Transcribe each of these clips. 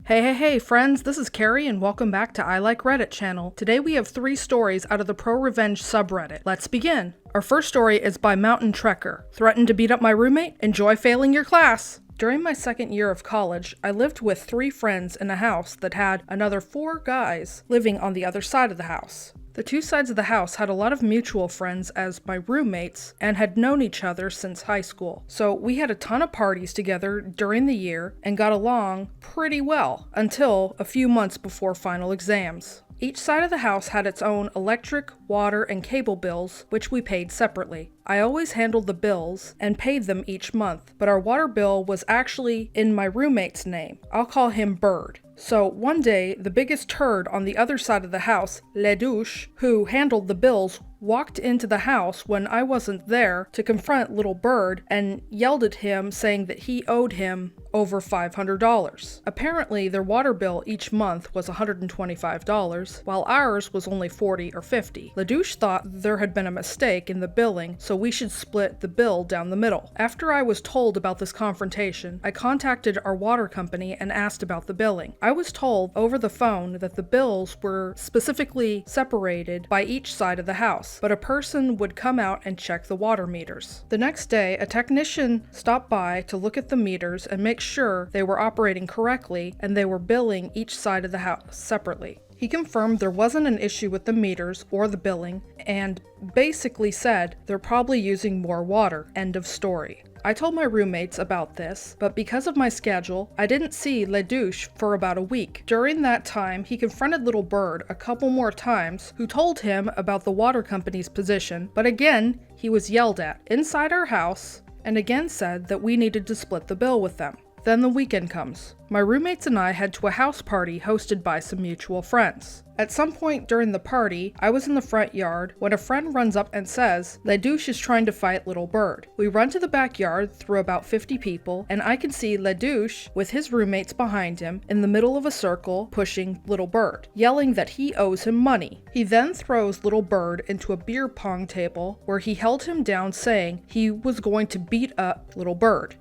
Hey friends, this is Carrie and welcome back to I Like Reddit channel. Today we have 3 stories out of the Prorevenge subreddit. Let's begin. Our first story is by Mountain Trekker. Threatened to beat up my roommate? Enjoy failing your class! During my second year of college, I lived with 3 friends in a house that had another 4 guys living on the other side of the house. The 2 sides of the house had a lot of mutual friends as my roommates and had known each other since high school. So we had a ton of parties together during the year and got along pretty well until a few months before final exams. Each side of the house had its own electric, water, and cable bills, which we paid separately. I always handled the bills and paid them each month, but our water bill was actually in my roommate's name. I'll call him Bird. So one day, the biggest turd on the other side of the house, Le Douche, who handled the bills, walked into the house when I wasn't there to confront little Bird and yelled at him saying that he owed him over $500. Apparently, their water bill each month was $125, while ours was only $40 or $50. LaDouche thought there had been a mistake in the billing, so we should split the bill down the middle. After I was told about this confrontation, I contacted our water company and asked about the billing. I was told over the phone that the bills were specifically separated by each side of the house, but a person would come out and check the water meters. The next day, a technician stopped by to look at the meters and make sure they were operating correctly and they were billing each side of the house separately. He confirmed there wasn't an issue with the meters or the billing and basically said they're probably using more water. End of story. I told my roommates about this, but because of my schedule, I didn't see Le Douche for about a week. During that time, he confronted little Bird a couple more times, who told him about the water company's position, but again, he was yelled at inside our house and again said that we needed to split the bill with them. Then the weekend comes. My roommates and I head to a house party hosted by some mutual friends. At some point during the party, I was in the front yard when a friend runs up and says, Le Douche is trying to fight little Bird. We run to the backyard through about 50 people, and I can see Le Douche with his roommates behind him in the middle of a circle pushing little Bird, yelling that he owes him money. He then throws little Bird into a beer pong table where he held him down saying he was going to beat up little Bird.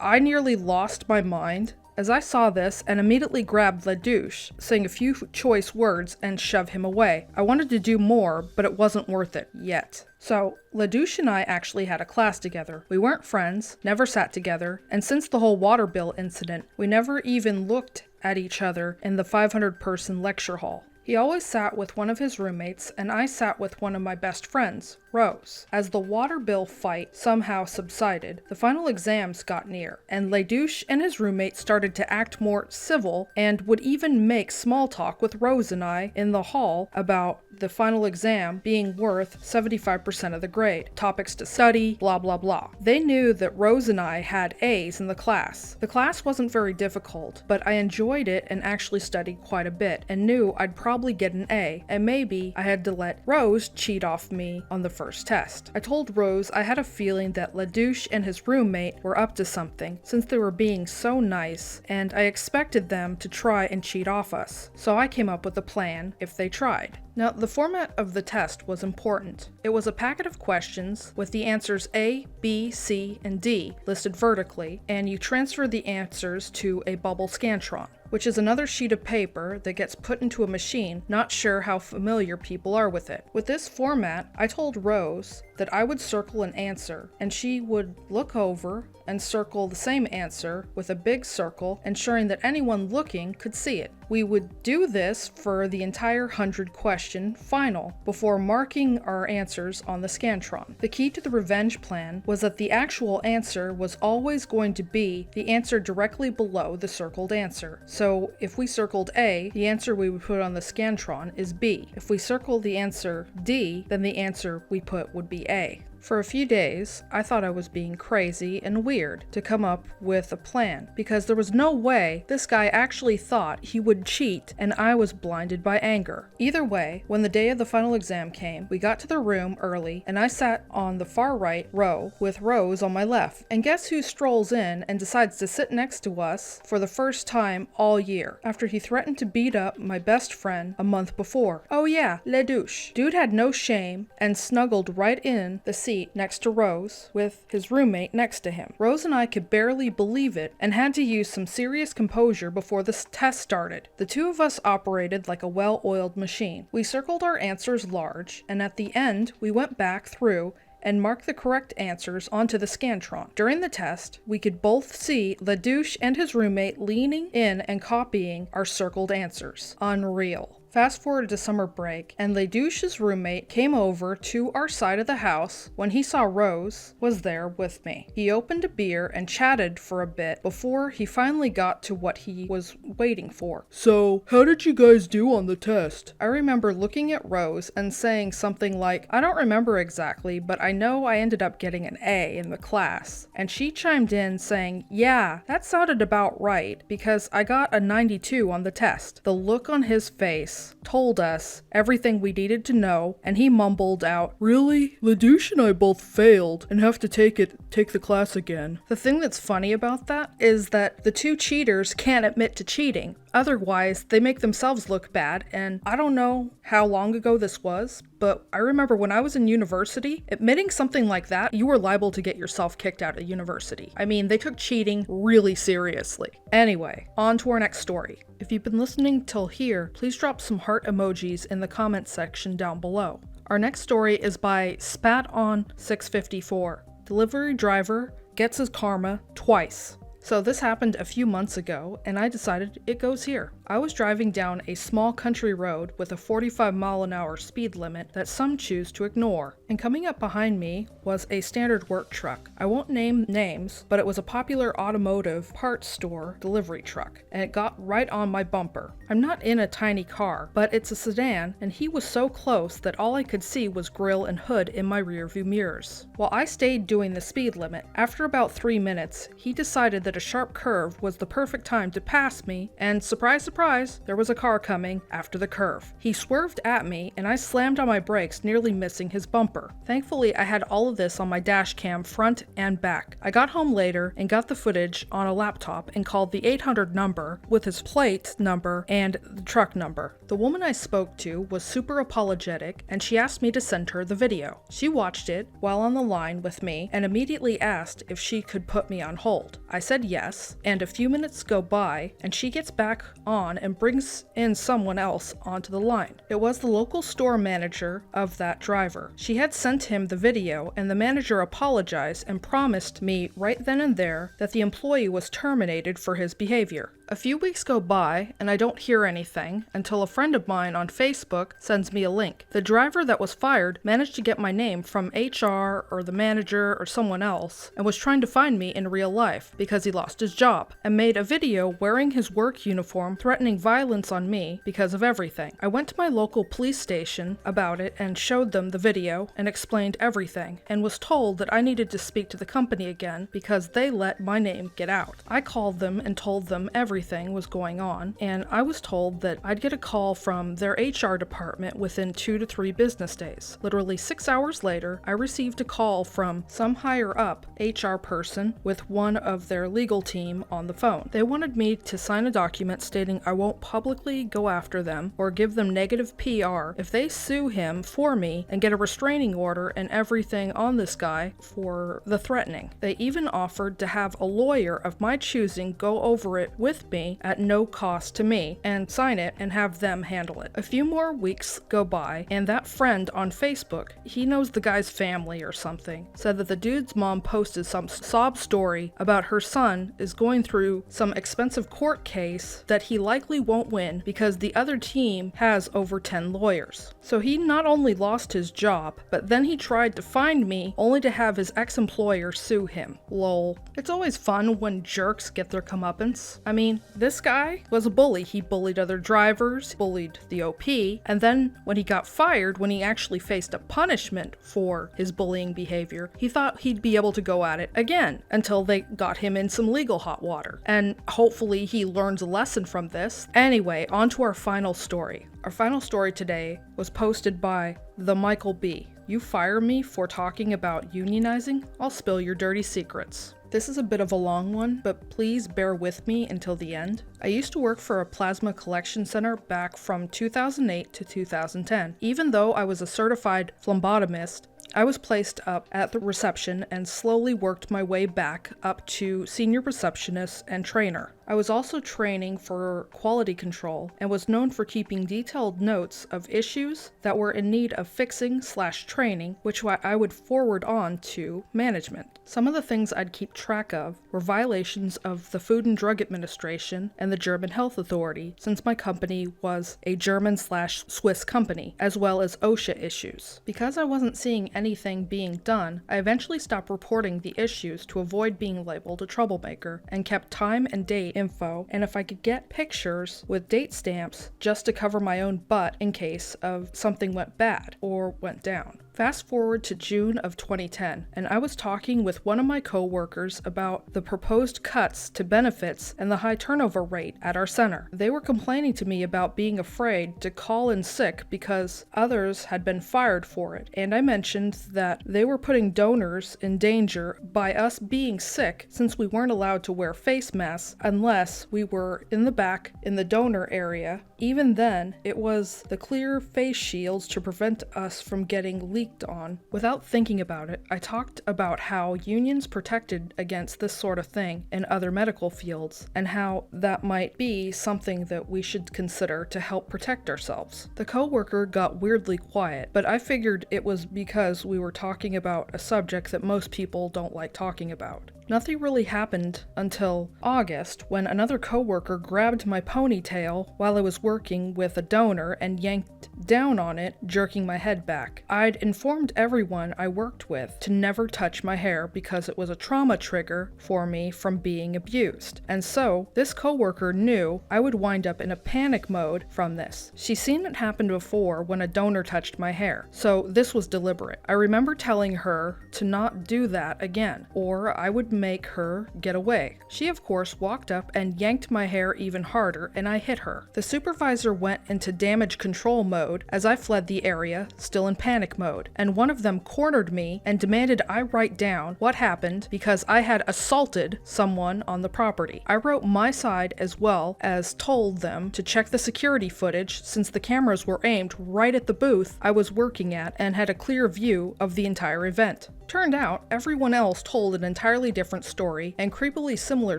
I nearly lost my mind as I saw this and immediately grabbed Le Douche, saying a few choice words and shove him away. I wanted to do more, but it wasn't worth it yet. So, Le Douche and I actually had a class together. We weren't friends, never sat together, and since the whole water bill incident, we never even looked at each other in the 500-person lecture hall. He always sat with one of his roommates, and I sat with one of my best friends, Rose. As the water bill fight somehow subsided, the final exams got near, and Le Douche and his roommate started to act more civil and would even make small talk with Rose and I in the hall about the final exam being worth 75% of the grade, topics to study, blah blah blah. They knew that Rose and I had A's in the class. The class wasn't very difficult, but I enjoyed it and actually studied quite a bit and knew I'd probably get an A, and maybe I had to let Rose cheat off me on the first test. I told Rose I had a feeling that Le Douche and his roommate were up to something since they were being so nice, and I expected them to try and cheat off us. So I came up with a plan if they tried. Now, the format of the test was important. It was a packet of questions with the answers A, B, C, and D listed vertically, and you transfer the answers to a bubble Scantron, which is another sheet of paper that gets put into a machine. Not sure how familiar people are with it. With this format, I told Rose that I would circle an answer, and she would look over and circle the same answer with a big circle, ensuring that anyone looking could see it. We would do this for the entire 100-question final before marking our answers on the Scantron. The key to the revenge plan was that the actual answer was always going to be the answer directly below the circled answer. So if we circled A, the answer we would put on the Scantron is B. If we circled the answer D, then the answer we put would be A. For a few days, I thought I was being crazy and weird to come up with a plan, because there was no way this guy actually thought he would cheat and I was blinded by anger. Either way, when the day of the final exam came, we got to the room early and I sat on the far right row with Rose on my left. And guess who strolls in and decides to sit next to us for the first time all year, after he threatened to beat up my best friend a month before? Oh yeah, Le Douche. Dude had no shame and snuggled right in the seat seat next to Rose with his roommate next to him. Rose and I could barely believe it and had to use some serious composure before the test started. The two of us operated like a well-oiled machine. We circled our answers large, and at the end, we went back through and marked the correct answers onto the Scantron. During the test, we could both see LaDouche and his roommate leaning in and copying our circled answers. Unreal. Fast forward to summer break, and LaDouche's roommate came over to our side of the house when he saw Rose was there with me. He opened a beer and chatted for a bit before he finally got to what he was waiting for. "So, how did you guys do on the test?" I remember looking at Rose and saying something like, "I don't remember exactly, but I know I ended up getting an A in the class." And she chimed in saying, "Yeah, that sounded about right, because I got a 92 on the test." The look on his face told us everything we needed to know, and he mumbled out, "Really? LaDouche and I both failed and have to take the class again." The thing that's funny about that is that the two cheaters can't admit to cheating. Otherwise, they make themselves look bad, and I don't know how long ago this was, but I remember when I was in university, admitting something like that, you were liable to get yourself kicked out of university. I mean, they took cheating really seriously. Anyway, on to our next story. If you've been listening till here, please drop some heart emojis in the comments section down below. Our next story is by SpatOn654. Delivery driver gets his karma twice. So this happened a few months ago, and I decided it goes here. I was driving down a small country road with a 45-mile-an-hour speed limit that some choose to ignore, and coming up behind me was a standard work truck. I won't name names, but it was a popular automotive parts store delivery truck, and it got right on my bumper. I'm not in a tiny car, but it's a sedan, and he was so close that all I could see was grille and hood in my rearview mirrors. While I stayed doing the speed limit, after about 3 minutes, he decided that a sharp curve was the perfect time to pass me, and surprise, surprise, there was a car coming after the curve. He swerved at me, and I slammed on my brakes, nearly missing his bumper. Thankfully, I had all of this on my dash cam front and back. I got home later and got the footage on a laptop and called the 800 number with his plate number and the truck number. The woman I spoke to was super apologetic, and she asked me to send her the video. She watched it while on the line with me and immediately asked if she could put me on hold. I said yes, and a few minutes go by, and she gets back on and brings in someone else onto the line. It was the local store manager of that driver. She had sent him the video, and the manager apologized and promised me right then and there that the employee was terminated for his behavior. A few weeks go by, and I don't hear anything until a friend of mine on Facebook sends me a link. The driver that was fired managed to get my name from HR or the manager or someone else, and was trying to find me in real life because he lost his job, and made a video wearing his work uniform threatening violence on me because of everything. I went to my local police station about it and showed them the video and explained everything, and was told that I needed to speak to the company again because they let my name get out. I called them and told them everything was going on, and I was told that I'd get a call from their HR department within 2 to 3 business days. Literally 6 hours later, I received a call from some higher up HR person with one of their legal team on the phone. They wanted me to sign a document stating I won't publicly go after them or give them negative PR if they sue him for me and get a restraining order and everything on this guy for the threatening. They even offered to have a lawyer of my choosing go over it with me at no cost to me and sign it and have them handle it. A few more weeks go by, and that friend on Facebook, he knows the guy's family or something, said that the dude's mom posted some sob story about her son is going through some expensive court case that he likely won't win because the other team has over 10 lawyers. So he not only lost his job, but then he tried to find me only to have his ex-employer sue him. Lol. It's always fun when jerks get their comeuppance. I mean, this guy was a bully. He bullied other drivers, bullied the OP, and then when he got fired, when he actually faced a punishment for his bullying behavior, he thought he'd be able to go at it again until they got him in some legal hot water. And hopefully he learns a lesson from this. Anyway, on to our final story. Our final story today was posted by the Michael B. You fire me for talking about unionizing? I'll spill your dirty secrets. This is a bit of a long one, but please bear with me until the end. I used to work for a plasma collection center back from 2008 to 2010. Even though I was a certified phlebotomist, I was placed up at the reception and slowly worked my way back up to senior receptionist and trainer. I was also training for quality control and was known for keeping detailed notes of issues that were in need of fixing/training, which I would forward on to management. Some of the things I'd keep track of were violations of the Food and Drug Administration and the German Health Authority, since my company was a German/Swiss company, as well as OSHA issues. Because I wasn't seeing anything being done, I eventually stopped reporting the issues to avoid being labeled a troublemaker and kept time and date info, and if I could get pictures with date stamps just to cover my own butt in case of something went bad or went down. Fast forward to June of 2010, and I was talking with one of my co-workers about the proposed cuts to benefits and the high turnover rate at our center. They were complaining to me about being afraid to call in sick because others had been fired for it, and I mentioned that they were putting donors in danger by us being sick since we weren't allowed to wear face masks unless we were in the back in the donor area. Even then, it was the clear face shields to prevent us from getting leaked on. Without thinking about it, I talked about how unions protected against this sort of thing in other medical fields, and how that might be something that we should consider to help protect ourselves. The coworker got weirdly quiet, but I figured it was because we were talking about a subject that most people don't like talking about. Nothing really happened until August, when another coworker grabbed my ponytail while I was working with a donor and yanked down on it, jerking my head back. I'd informed everyone I worked with to never touch my hair because it was a trauma trigger for me from being abused. And so, this coworker knew I would wind up in a panic mode from this. She's seen it happen before when a donor touched my hair, so this was deliberate. I remember telling her to not do that again, or I would make her get away. She of course walked up and yanked my hair even harder, and I hit her. The supervisor went into damage control mode as I fled the area, still in panic mode, and one of them cornered me and demanded I write down what happened because I had assaulted someone on the property. I wrote my side as well as told them to check the security footage since the cameras were aimed right at the booth I was working at and had a clear view of the entire event. Turned out, everyone else told an entirely different story and creepily similar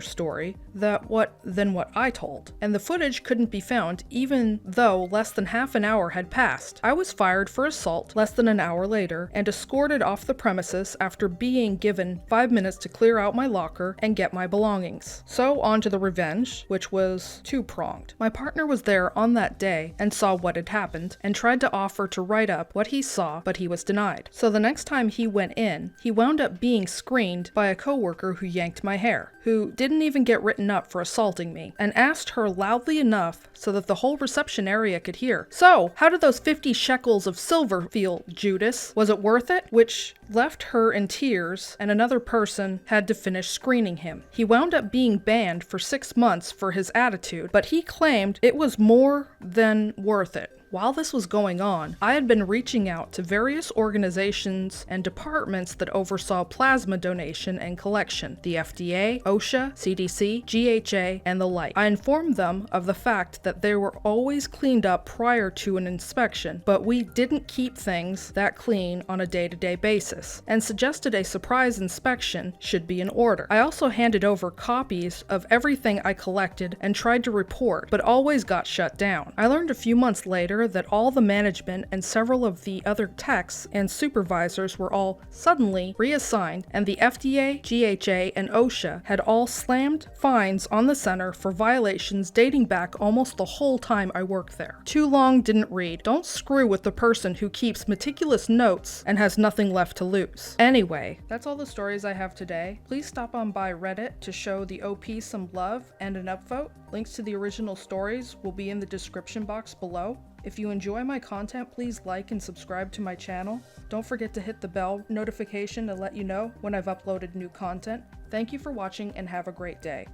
story than what I told, and the footage couldn't be found even though less than half an hour had passed. I was fired for assault less than an hour later and escorted off the premises after being given 5 minutes to clear out my locker and get my belongings. So on to the revenge, which was two-pronged. My partner was there on that day and saw what had happened and tried to offer to write up what he saw, but he was denied. So the next time he went in, he wound up being screened by a coworker who yanked my hair, who didn't even get written up for assaulting me, and asked her loudly enough so that the whole reception area could hear, "So, how did those 50 shekels of silver feel, Judas? Was it worth it?" Which left her in tears, and another person had to finish screening him. He wound up being banned for 6 months for his attitude, but he claimed it was more than worth it. While this was going on, I had been reaching out to various organizations and departments that oversaw plasma donation and collection, the FDA, OSHA, CDC, GHA, and the like. I informed them of the fact that they were always cleaned up prior to an inspection, but we didn't keep things that clean on a day-to-day basis, and suggested a surprise inspection should be in order. I also handed over copies of everything I collected and tried to report, but always got shut down. I learned a few months later that all the management and several of the other techs and supervisors were all suddenly reassigned, and the FDA, GHA, and OSHA had all slammed fines on the center for violations dating back almost the whole time I worked there. Too long didn't read. Don't screw with the person who keeps meticulous notes and has nothing left to lose. Anyway, that's all the stories I have today. Please stop on by Reddit to show the OP some love and an upvote. Links to the original stories will be in the description box below. If you enjoy my content, please like and subscribe to my channel. Don't forget to hit the bell notification to let you know when I've uploaded new content. Thank you for watching and have a great day.